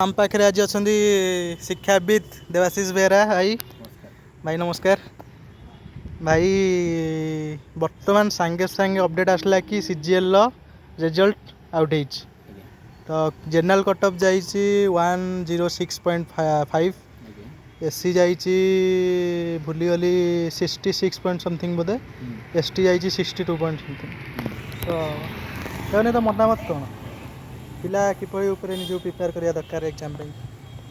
आम पाखे आज अच्छा शिक्षाविद देवाशीष बेहरा भाई भाई नमस्कार भाई बर्तमान सांगे सांगे अपडेट आसला कि सीजीएल रिजल्ट आउट हो तो जनरल कटअप जाइए 106.5 एससी जाइए भूली गली 66 पॉइंट समथिंग बोधे एसटी जाइए 62 पॉइंट समथिंग तो मतामत कौन पिला किपरि उपरे निज प्रिपेयर करिया दरकार एग्जाम रे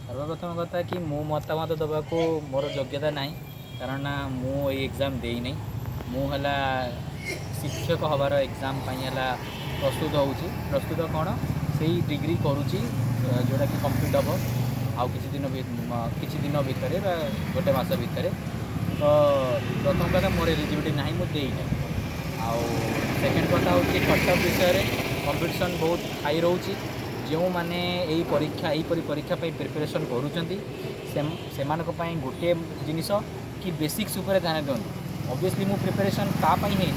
सर्वप्रथम कथा कि मो मतामत दबा को मोर योग्यता नहीं कारण मु ये एग्जाम दे नहीं मुला शिक्षक हबार एग्जाम है प्रस्तुत होची प्रस्तुत कौन से डिग्री करुच्ची जोटा कि कंप्लीट हम आउ किसी दिन भितर गोटे मस भितर तो प्रथम कथा मोर एलिजिबिलिटी ना मुझे आउ सेकेंड कथा हूँ कटअप विषय कंपिटिशन बहुत हाई रोचे जो मैंने यही परीक्षा प्रिपरेशन करूँ गोटे जिनस कि बेसिक्स उपर ध्यान दिखाँ ऑब्वियसली मु प्रिपरेशन तापाई है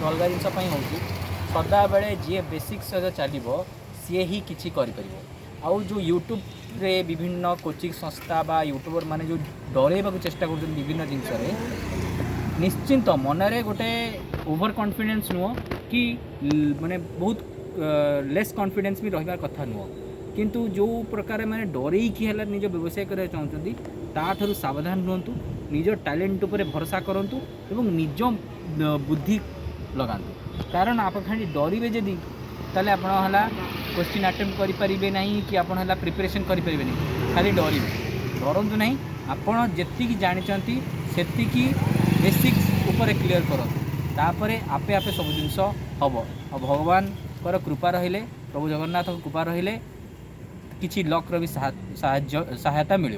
अलग जिनपाई हूँ सदा बेले जी बेसिक्स चलो सी ही किसी कर आउ जो यूट्यूब रे विभिन्न कोचिंग संस्था बा यूट्यूबर माने जो डरैवा चेष्टा कर विभिन्न जिनस निश्चिंत मनरे गोटे ओवर कॉन्फिडेंस नुह कि माने बहुत लेस कॉन्फिडेंस भी रही कथा नुह किंतु जो प्रकार मैंने डरईकी है निज व्यवसाय करने चाहते ताठू सावधान रुहतु निज टैलेंट उपर भरोसा करूँ और निज बुद्धि लगातु कारण आप खाली डरवे जदि ताले आपड़ा क्वेश्चन अटेम्प्ट करेंगे ना कि आपड़ा प्रिपरेशन करेंगे नहीं खाली डरवे डरतु ना आपड़ जी जानते से बेसिक्स उपर क्लीयर करूँ तापर आपे आपे सब जिनस हम और भगवान कृपा रहिले प्रभु जगन्नाथ कृपा रहिले किसी लक्र भी सहायता मिल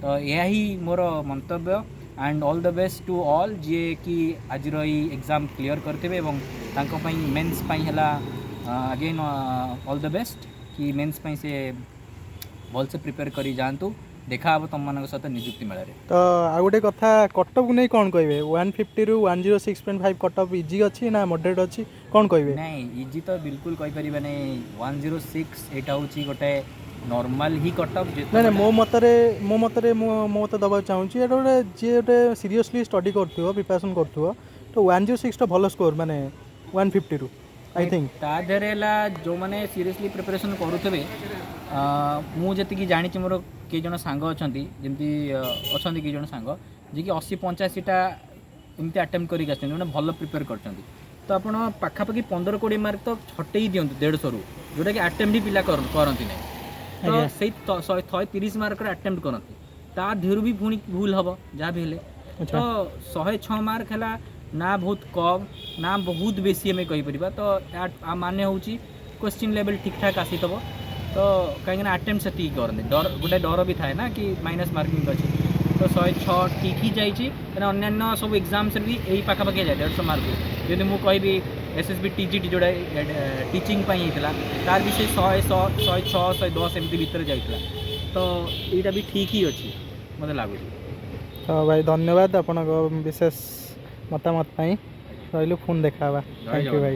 तो यही मोर मंतव्य and all the best to all जी कि आज एग्जाम क्लीयर करते मेन्स है अगेन ऑल द बेस्ट कि मेन्स से भल से प्रिपेयर करी जातु देखा हम तुम मान सहित निजुक्ति मेल तो आ गोटे कथा कटअप नहीं कौन कहे 150 रु 106.5 कटअप इजी अच्छी ना मॉडरेट अच्छी कौन कहे नहीं इजी तो बिल्कुल कहीपर नहीं 106 यहाँ हूँ गोटे नॉर्मल ही कटअप ना मो मतरे मो मत दबा चाहूँगी गोटे जी गोटे सीरियसली स्टडी कर प्रिपरेशन कर तो 106 तो भल स्कोर माने 150 रु आई थिंक तादेरे जो मैंने सीरियसली प्रिपरेशन करुवे मुझे जानी मोर कई जन सांग अच्छा जमी अच्छा कई जन सांग जी कि 80-85टा एमती अटेम्प्ट करके भल प्रिपेयर कर तो आप पाखापाखि 15-20 मार्क तो छटे दिंतु 150 रु जोटा कि अटेम्प्ट पिला करती ना तो से 130 मार्क अटेम्प्ट करती ता देहरु भी पुणी भूल हम जहाँ भी हेले तो 106 मार्क है ना बहुत कम ना बहुत बेसी हमें कहीपर तो मान हूँ क्वेश्चन लेवल ठीक ठाक आसी थब तो कहीं अटेम्प्ट से करते डर गोटे डर भी थाए ना कि माइनस मार्किंग अच्छी तो 106 ठीक ही जाइए अन्य सब एग्जाम्स भी यही पाखापाखि जाए 150 मार्क जब मुझे कहि एसएसबी टीजीटी जोड़ा टीचिंग होता तार भी से 106-110 एमती भितर जाइए तो यहाँ भी ठीक ही अच्छी मत लगुच तो भाई धन्यवाद आपण विशेष मतामत रही फोन देखा थैंक यू भाई।